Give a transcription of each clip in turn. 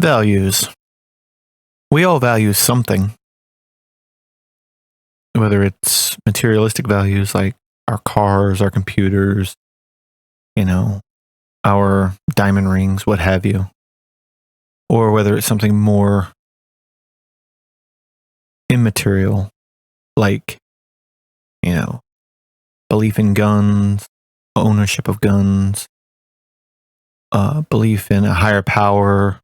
Values. We all value something. Whether it's materialistic values like our cars, our computers, our diamond rings, what have you. Or whether it's something more immaterial, like, belief in guns, ownership of guns, belief in a higher power,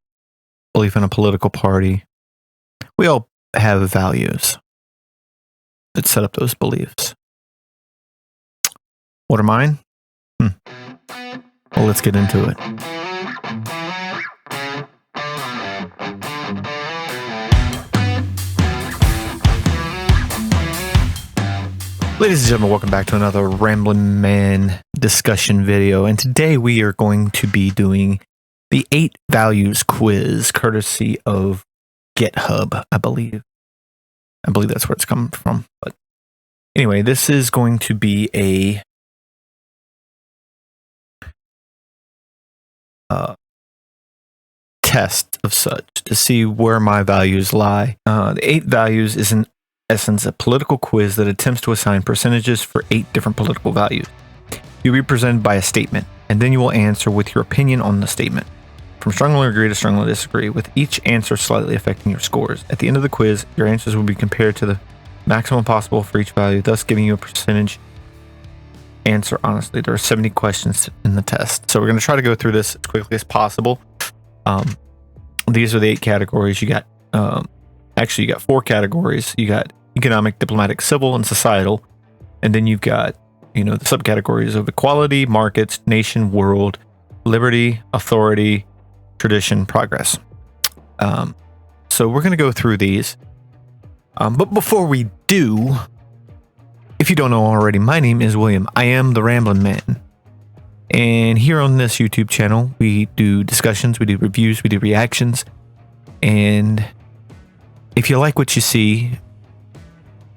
belief in a political party. We all have values that set up those beliefs. What are mine? Well, let's get into it. Ladies and gentlemen, welcome back to another Ramblin' Man discussion video. And today we are going to be doing the 8 values quiz, courtesy of GitHub, I believe. I believe that's where it's coming from. But anyway, this is going to be a test of such to see where my values lie. The 8 values is in essence a political quiz that attempts to assign percentages for 8 different political values. You'll be presented by a statement, and then you will answer with your opinion on the statement. From strongly agree to strongly disagree, with each answer slightly affecting your scores. At the end of the quiz, your answers will be compared to the maximum possible for each value, thus giving you a percentage answer honestly. There are 70 questions in the test. So we're going to try to go through this as quickly as possible. These are the 8 categories. You got, you got 4 categories. You got economic, diplomatic, civil, and societal. And then you've got, the subcategories of equality, markets, nation, world, liberty, authority, tradition, progress. So we're going to go through these. But before we do, if you don't know already, my name is William. I am the Ramblin' Man. And here on this YouTube channel, we do discussions, we do reviews, we do reactions. And if you like what you see,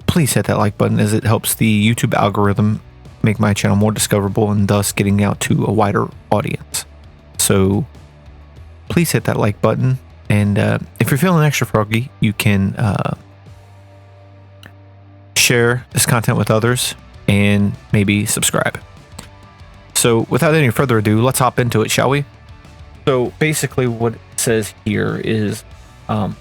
please hit that like button, as it helps the YouTube algorithm make my channel more discoverable and thus getting out to a wider audience. So please hit that like button. And if you're feeling extra froggy, you can share this content with others and maybe subscribe. So without any further ado, let's hop into it, shall we? So basically what it says here is under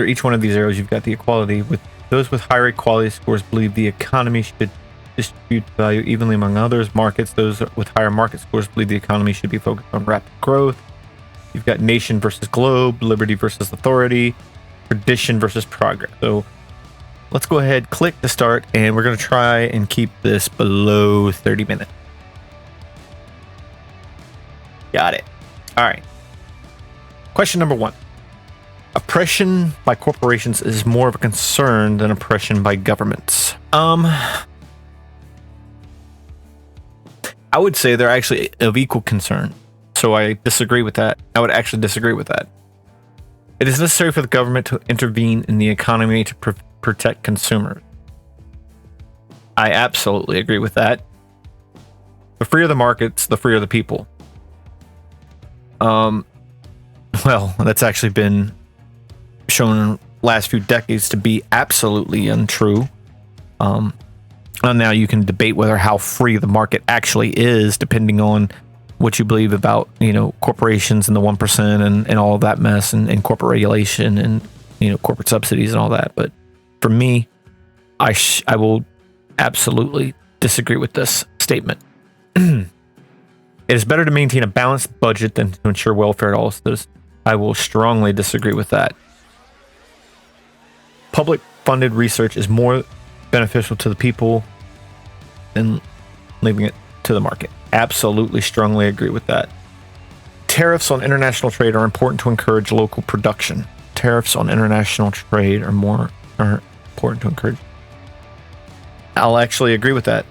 each one of these arrows, you've got the equality. With those with higher equality scores believe the economy should distribute value evenly among others. Markets, those with higher market scores believe the economy should be focused on rapid growth. You've got nation versus globe, liberty versus authority, tradition versus progress. So let's go ahead, click to start, and we're going to try and keep this below 30 minutes. Got it. All right. Question number 1. Oppression by corporations is more of a concern than oppression by governments. I would say they're actually of equal concern. So I disagree with that. I would actually disagree with that. It is necessary for the government to intervene in the economy to protect consumers. I absolutely agree with that. The freer the markets, the freer the people. Well, that's actually been shown in the last few decades to be absolutely untrue. And now you can debate whether how free the market actually is, depending on what you believe about, corporations and the 1% and all of that mess and corporate regulation and, corporate subsidies and all that. But for me, I will absolutely disagree with this statement. It is better to maintain a balanced budget than to ensure welfare to all citizens. I will strongly disagree with that. Public funded research is more beneficial to the people than leaving it to the market. Absolutely strongly agree with that. Tariffs on international trade are important to encourage local production. Tariffs on international trade are important to encourage. I'll actually agree with that.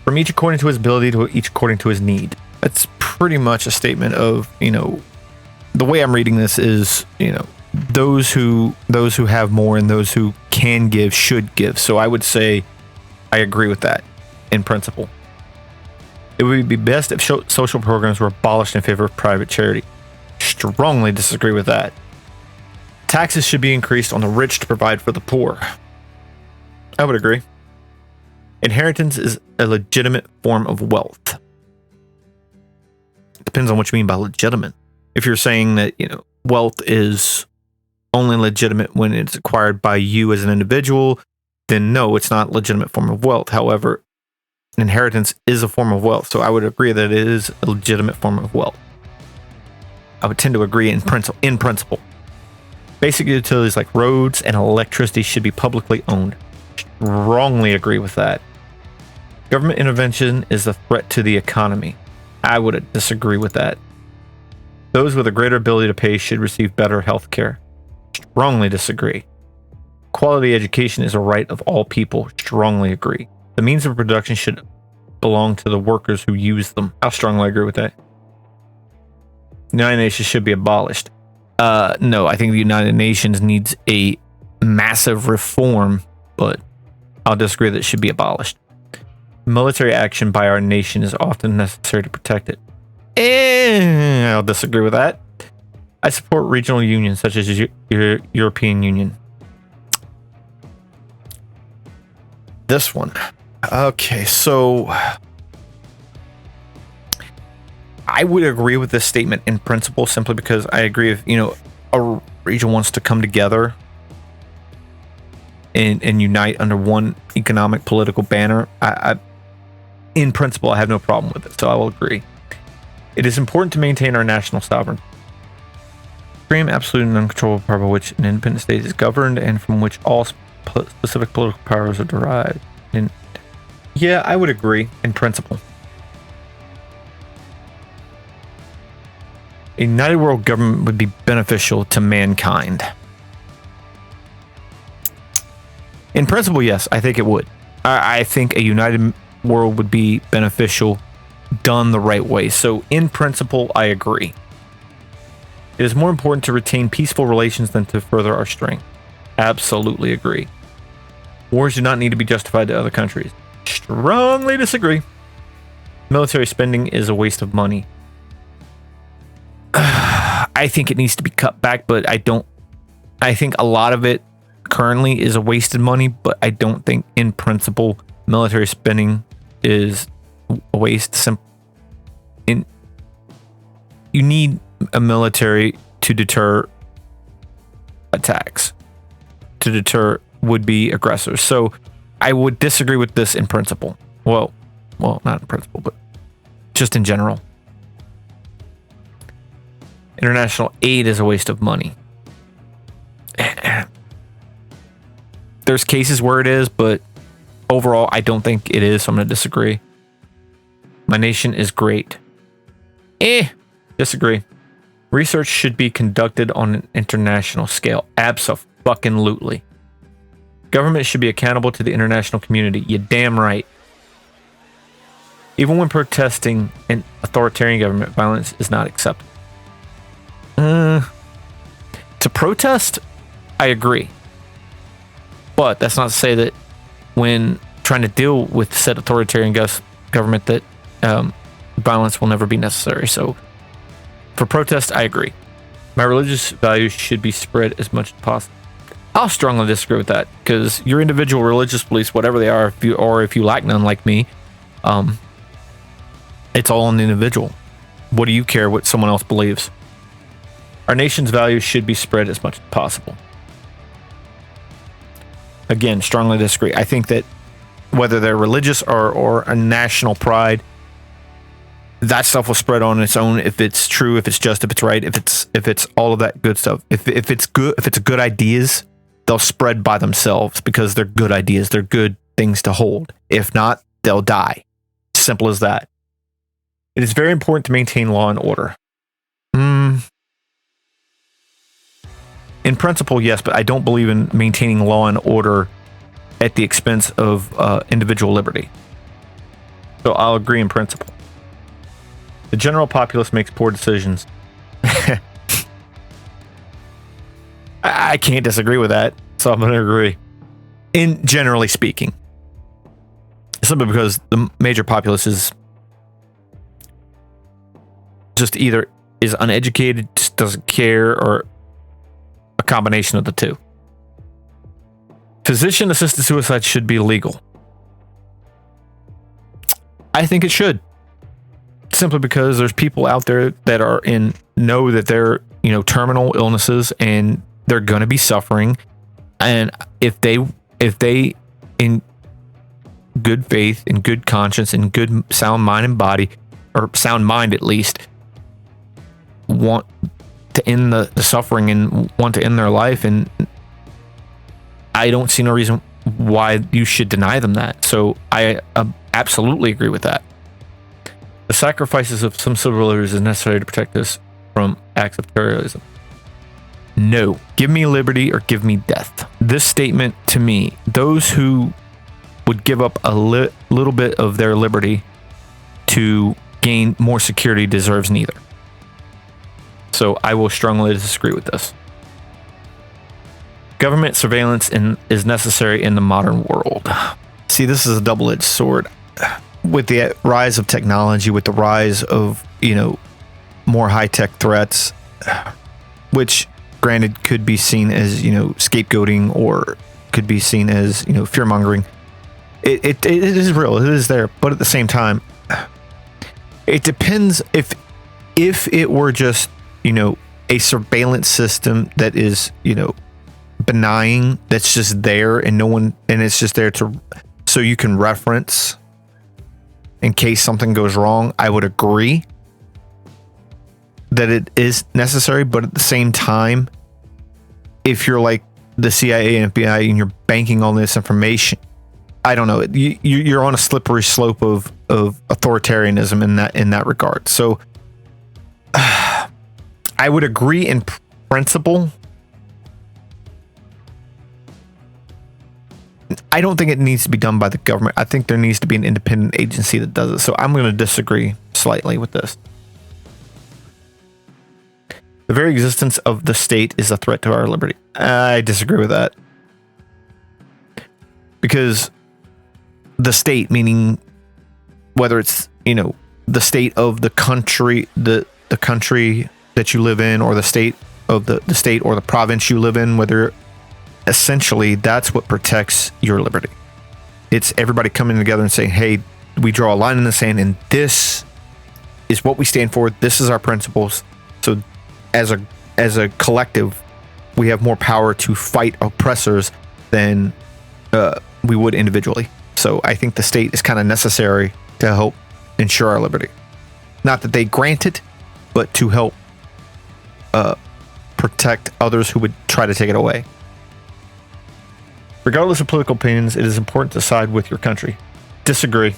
From each according to his ability to each according to his need. That's pretty much a statement of, the way I'm reading this is, those who have more and those who can give should give. So I would say I agree with that in principle. It would be best if social programs were abolished in favor of private charity. Strongly disagree with that. Taxes should be increased on the rich to provide for the poor. I would agree. Inheritance is a legitimate form of wealth. Depends on what you mean by legitimate. If you're saying that, wealth is only legitimate when it's acquired by you as an individual, then no, it's not a legitimate form of wealth. However, inheritance is a form of wealth, so I would agree that it is a legitimate form of wealth. I would tend to agree in principle. Basic utilities like roads and electricity should be publicly owned. Strongly agree with that. Government intervention is a threat to the economy. I would disagree with that. Those with a greater ability to pay should receive better health care. Strongly disagree. Quality education is a right of all people. Strongly agree. The means of production should belong to the workers who use them. I'll strongly agree with that. The United Nations should be abolished. No, I think the United Nations needs a massive reform, but I'll disagree that it should be abolished. Military action by our nation is often necessary to protect it. I'll disagree with that. I support regional unions such as your European Union. This one. Okay, so I would agree with this statement in principle simply because I agree if, a region wants to come together and unite under one economic political banner, in principle, I have no problem with it, so I will agree. It is important to maintain our national sovereignty. Supreme, absolute, and uncontrollable power by which an independent state is governed and from which all specific political powers are derived. And yeah, I would agree in principle. A united world government would be beneficial to mankind. In principle, yes, I think it would. I think a united world would be beneficial done the right way. So in principle, I agree. It is more important to retain peaceful relations than to further our strength. Absolutely agree. Wars do not need to be justified to other countries. Strongly disagree. Military spending is a waste of money. I think it needs to be cut back, but I think a lot of it currently is a wasted money, but I don't think in principle military spending is a waste. You need a military to deter attacks, to deter would-be aggressors. So I would disagree with this in principle. Well, not in principle, but just in general. International aid is a waste of money. There's cases where it is, but overall, I don't think it is, so I'm going to disagree. My nation is great. Disagree. Research should be conducted on an international scale. Abso-fucking-lutely. Government should be accountable to the international community. You damn right. Even when protesting an authoritarian government, violence is not acceptable. To protest, I agree. But that's not to say that when trying to deal with said authoritarian government that violence will never be necessary. So for protest, I agree. My religious values should be spread as much as possible. I'll strongly disagree with that because your individual religious beliefs, whatever they are, if you lack none like me, it's all on the individual. What do you care what someone else believes? Our nation's values should be spread as much as possible. Again, strongly disagree. I think that whether they're religious or a national pride, that stuff will spread on its own if it's true, if it's just, if it's right, if it's all of that good stuff. If it's good ideas, they'll spread by themselves because they're good ideas. They're good things to hold. If not, they'll die. Simple as that. It is very important to maintain law and order. In principle, yes, but I don't believe in maintaining law and order at the expense of individual liberty. So I'll agree in principle. The general populace makes poor decisions. I can't disagree with that, so I'm going to agree. In generally speaking, simply because the major populace is just either is uneducated, just doesn't care, or a combination of the two. Physician-assisted suicide should be legal. I think it should. Simply because there's people out there that know that they're, terminal illnesses and they're going to be suffering. And if they in good faith and good conscience and good sound mind and body, or sound mind at least, want to end the suffering and want to end their life, and I don't see no reason why you should deny them that. So I absolutely agree with that. The sacrifices of some civil leaders is necessary to protect us from acts of terrorism. No. Give me liberty or give me death. This statement to me, those who would give up a little bit of their liberty to gain more security deserves neither. So I will strongly disagree with this. Government surveillance is necessary in the modern world. See, this is a double-edged sword. With the rise of technology, with the rise of, more high-tech threats, which granted could be seen as, scapegoating, or could be seen as, fear-mongering. It is real. It is there. But at the same time, it depends if it were just, a surveillance system that is, benign, that's just there and it's just there so you can reference in case something goes wrong. I would agree that it is necessary, but at the same time, if you're like the CIA and FBI and you're banking on this information, I don't know, you're on a slippery slope of authoritarianism in that regard. So I would agree in principle. I don't think it needs to be done by the government. I think there needs to be an independent agency that does it. So I'm going to disagree slightly with this. The very existence of the state is a threat to our liberty. I disagree with that. Because the state, meaning whether it's, the state of the country, the country that you live in, or the state of the state or the province you live in, whether essentially that's what protects your liberty. It's everybody coming together and saying, hey, we draw a line in the sand and this is what we stand for. This is our principles. So as a collective, we have more power to fight oppressors than we would individually. So I think the state is kind of necessary to help ensure our liberty. Not that they grant it, but to help protect others who would try to take it away. Regardless of political opinions, it is important to side with your country. Disagree.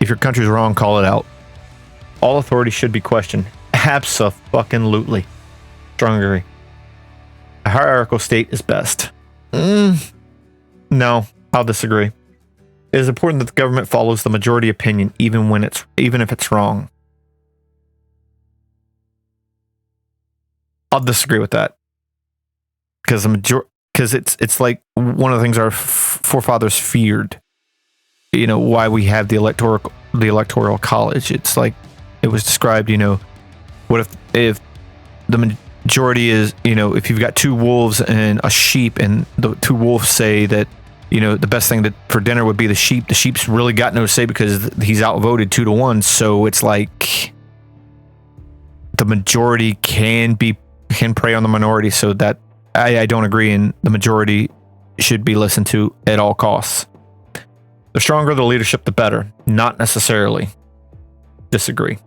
If your country's wrong, call it out. All authority should be questioned. Abso-fucking-lutely. Strong agree. A hierarchical state is best. No, I'll disagree. It is important that the government follows the majority opinion, even if it's wrong. I'll disagree with that. Because it's like one of the things our forefathers feared. Why we have the electoral college. It's like it was described. What if the majority is, if you've got two wolves and a sheep, and the two wolves say that the best thing for dinner would be the sheep. The sheep's really got no say because he's outvoted 2-1. So it's like the majority can prey on the minority. So that. I don't agree, and the majority should be listened to at all costs. The stronger the leadership, the better. Not necessarily. Disagree.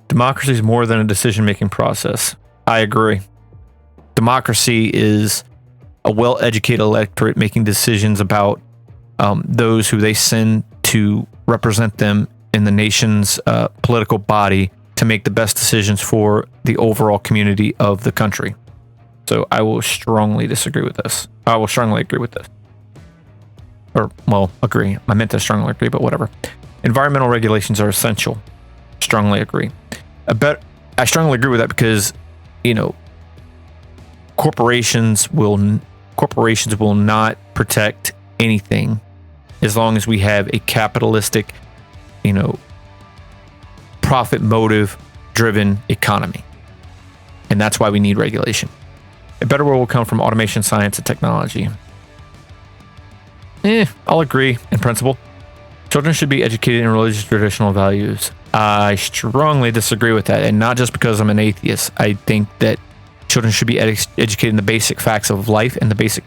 Democracy is more than a decision-making process. I agree. Democracy is a well-educated electorate making decisions about those who they send to represent them in the nation's political body to make the best decisions for the overall community of the country. So I will strongly disagree with this. I will strongly agree with this. Agree. I meant to strongly agree, but whatever. Environmental regulations are essential. Strongly agree. I strongly agree with that because, corporations will not protect anything as long as we have a capitalistic, profit motive driven economy. And that's why we need regulation. A better world will come from automation, science, and technology. I'll agree in principle. Children should be educated in religious traditional values. I strongly disagree with that, and not just because I'm an atheist. I think that children should be educated in the basic facts of life and the basic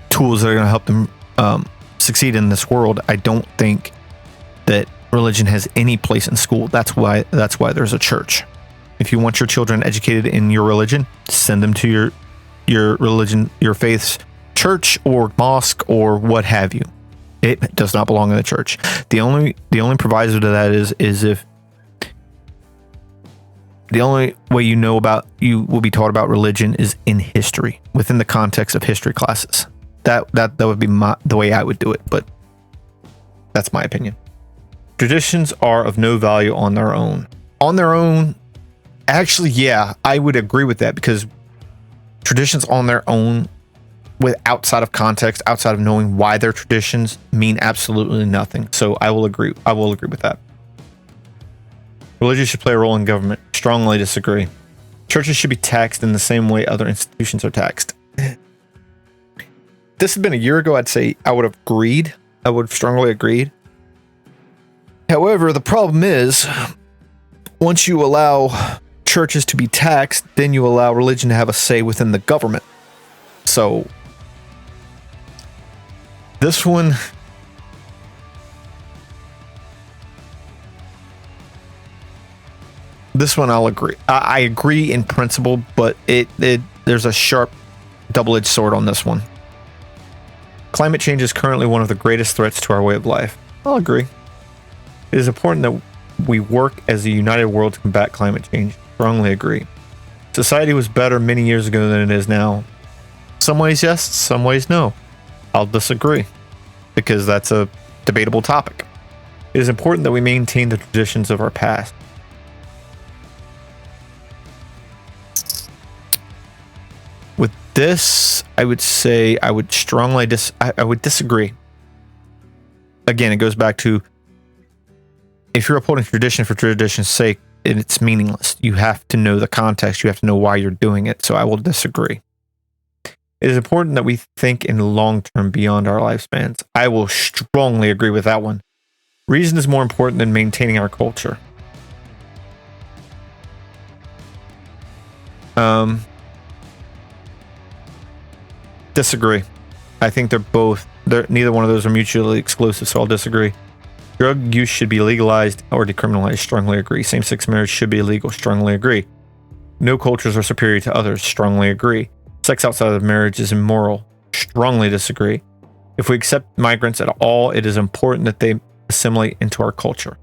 tools that are going to help them succeed in this world. I don't think that religion has any place in school. That's why there's a church. If you want your children educated in your religion, send them to your religion, your faith's church or mosque or what have you. It does not belong in the church. The only proviso to that is if the only way you will be taught about religion is in history, within the context of history classes. That would be the way I would do it, but that's my opinion. Traditions are of no value on their own. On their own, actually, yeah, I would agree with that, because traditions on their own, outside of context, outside of knowing why they're traditions, mean absolutely nothing. So I will agree with that. Religion should play a role in government. Strongly disagree. Churches should be taxed in the same way other institutions are taxed. This had been a year ago, I'd say I would have agreed. I would have strongly agreed. However, the problem is, once you allow churches to be taxed, then you allow religion to have a say within the government. So, this one... I'll agree. I agree in principle, but there's a sharp double-edged sword on this one. Climate change is currently one of the greatest threats to our way of life. I'll agree. It is important that we work as a united world to combat climate change. Strongly agree. Society was better many years ago than it is now. Some ways yes, some ways no. I'll disagree, because that's a debatable topic. It is important that we maintain the traditions of our past. With this, I would say I would strongly disagree. Again, it goes back to, if you're upholding tradition for tradition's sake, it's meaningless. You have to know the context. You have to know why you're doing it. So I will disagree. It is important that we think in the long term beyond our lifespans. I will strongly agree with that one. Reason is more important than maintaining our culture. Disagree. I think neither one of those are mutually exclusive, so I'll disagree. Drug use should be legalized or decriminalized. Strongly agree. Same-sex marriage should be illegal. Strongly agree. No cultures are superior to others. Strongly agree. Sex outside of marriage is immoral. Strongly disagree. If we accept migrants at all, it is important that they assimilate into our culture.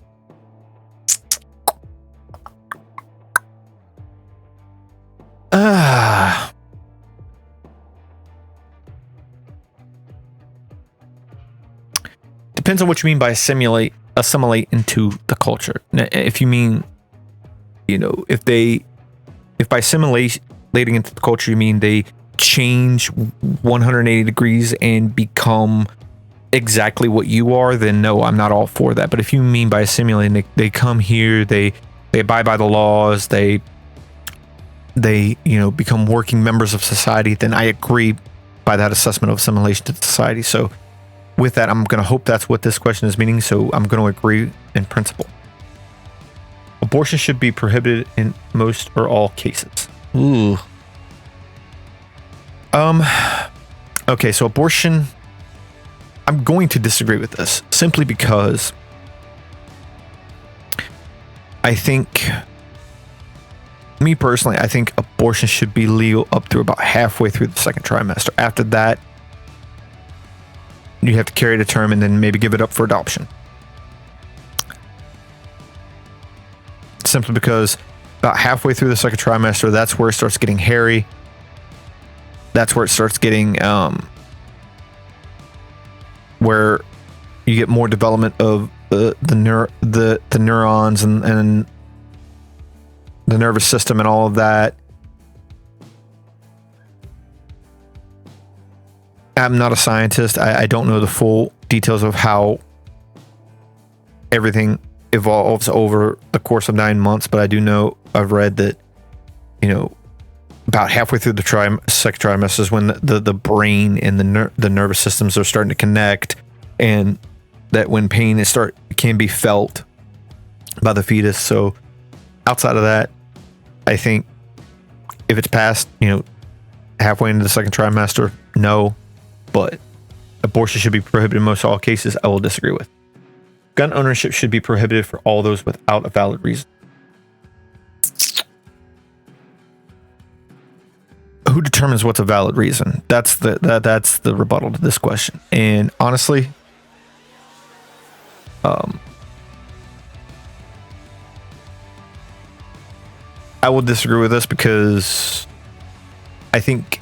Depends on what you mean by assimilate into the culture. Now, if you mean, if by assimilating into the culture you mean they change 180 degrees and become exactly what you are, then no, I'm not all for that. But if you mean by assimilating, they come here, they abide by the laws, they become working members of society, then I agree by that assessment of assimilation to society. So with that, I'm going to hope that's what this question is meaning, so I'm going to agree in principle. Abortion should be prohibited in most or all cases. Ooh. Okay, so abortion, I'm going to disagree with this, simply because I think, me personally, I think abortion should be legal up through about halfway through the second trimester. After that, you have to carry it to term and then maybe give it up for adoption. Simply because about halfway through the second trimester, that's where it starts getting hairy. That's where it starts getting, where you get more development of the neurons and the nervous system and all of that. I'm not a scientist. I don't know the full details of how everything evolves over the course of 9 months, but I do know I've read that, about halfway through the second trimester is when the brain and the nervous systems are starting to connect, and that when pain can be felt by the fetus. So outside of that, I think if it's past, halfway into the second trimester, no, but abortion should be prohibited in most all cases, I will disagree with. Gun ownership should be prohibited for all those without a valid reason. Who determines what's a valid reason? That's the rebuttal to this question. And honestly, I will disagree with this because I think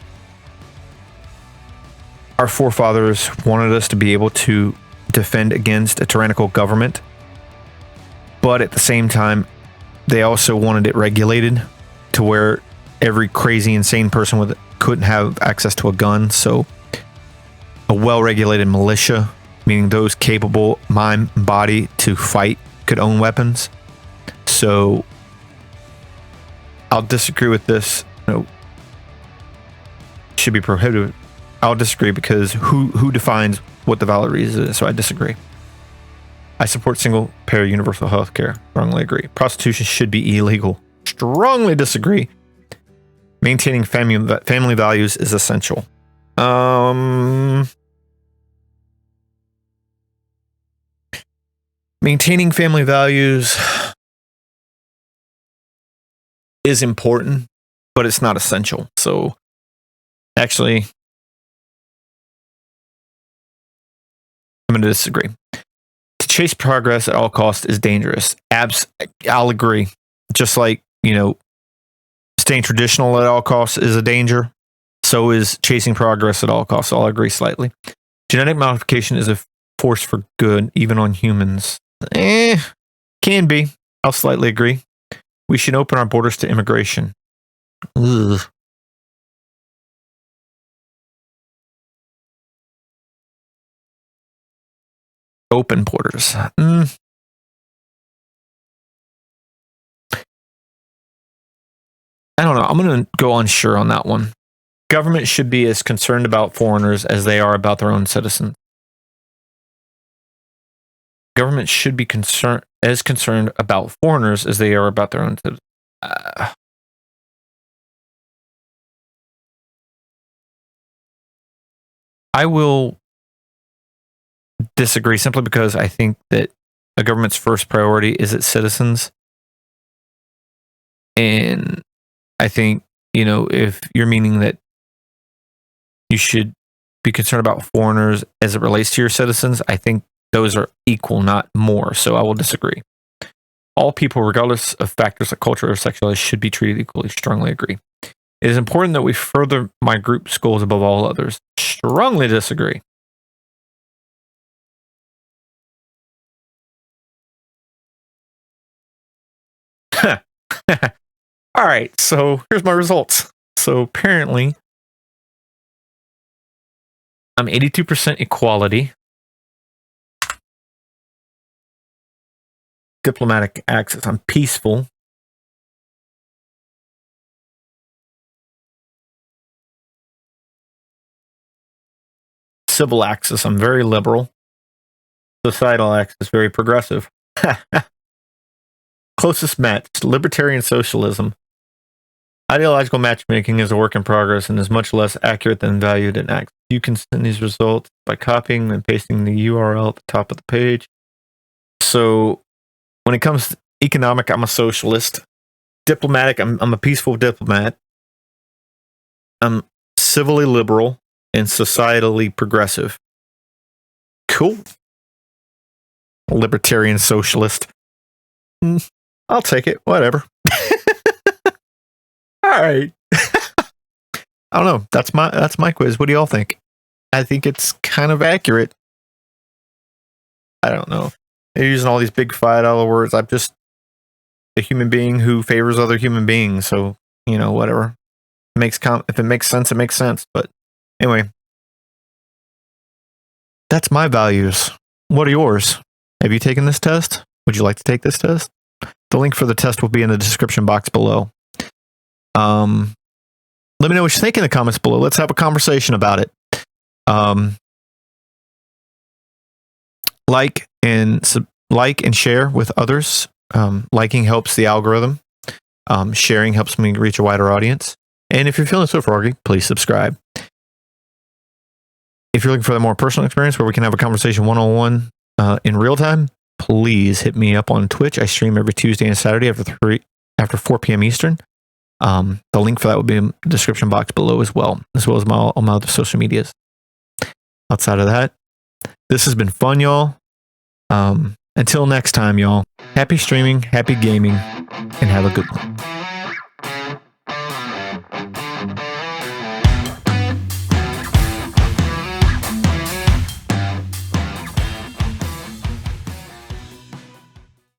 our forefathers wanted us to be able to defend against a tyrannical government, but at the same time, they also wanted it regulated to where every crazy, insane person couldn't have access to a gun. So a well-regulated militia, meaning those capable mind and body to fight, could own weapons. So I'll disagree with this. Should be prohibited. I'll disagree because who defines what the valid reason is? So I disagree. I support single-payer universal health care. Strongly agree. Prostitution should be illegal. Strongly disagree. Maintaining family values is essential. Maintaining family values is important, but it's not essential. So actually, I'm going to disagree. To chase progress at all costs is dangerous. I'll agree. Just like, staying traditional at all costs is a danger. So is chasing progress at all costs. I'll agree slightly. Genetic modification is a force for good, even on humans. Can be. I'll slightly agree. We should open our borders to immigration. Ugh. Open borders. I don't know. I'm going to go unsure on that one. Government should be as concerned about foreigners as they are about their own citizens. Government should be concerned about foreigners as they are about their own citizens. I will disagree simply because I think that a government's first priority is its citizens. And I think, if you're meaning that you should be concerned about foreigners as it relates to your citizens, I think those are equal, not more. So I will disagree. All people, regardless of factors like culture or sexuality, should be treated equally. Strongly agree. It is important that we further my group's goals above all others. Strongly disagree. All right, so here's my results. So apparently, I'm 82% equality. Diplomatic access, I'm peaceful. Civil access, I'm very liberal. Societal access, very progressive. Closest match, libertarian socialism. Ideological matchmaking is a work in progress and is much less accurate than valued in access. You can send these results by copying and pasting the URL at the top of the page. So when it comes to economic, I'm a socialist. Diplomatic, I'm a peaceful diplomat. I'm civilly liberal and societally progressive. Cool. Libertarian socialist. I'll take it. Whatever. All right. I don't know. That's my quiz. What do y'all think? I think it's kind of accurate. I don't know. They're using all these big $5 words. I'm just a human being who favors other human beings. So, whatever. If it makes sense, it makes sense. But anyway, that's my values. What are yours? Have you taken this test? Would you like to take this test? The link for the test will be in the description box below. Let me know what you think in the comments below. Let's have a conversation about it. Like and share with others. Liking helps the algorithm. Sharing helps me reach a wider audience. And if you're feeling so froggy, please subscribe. If you're looking for the more personal experience where we can have a conversation one-on-one in real time, please hit me up on Twitch. I stream every Tuesday and Saturday after 4 p.m. Eastern. The link for that will be in the description box below as well as all my other social medias. Outside of that, this has been fun, y'all. Until next time, y'all. Happy streaming, happy gaming, and have a good one.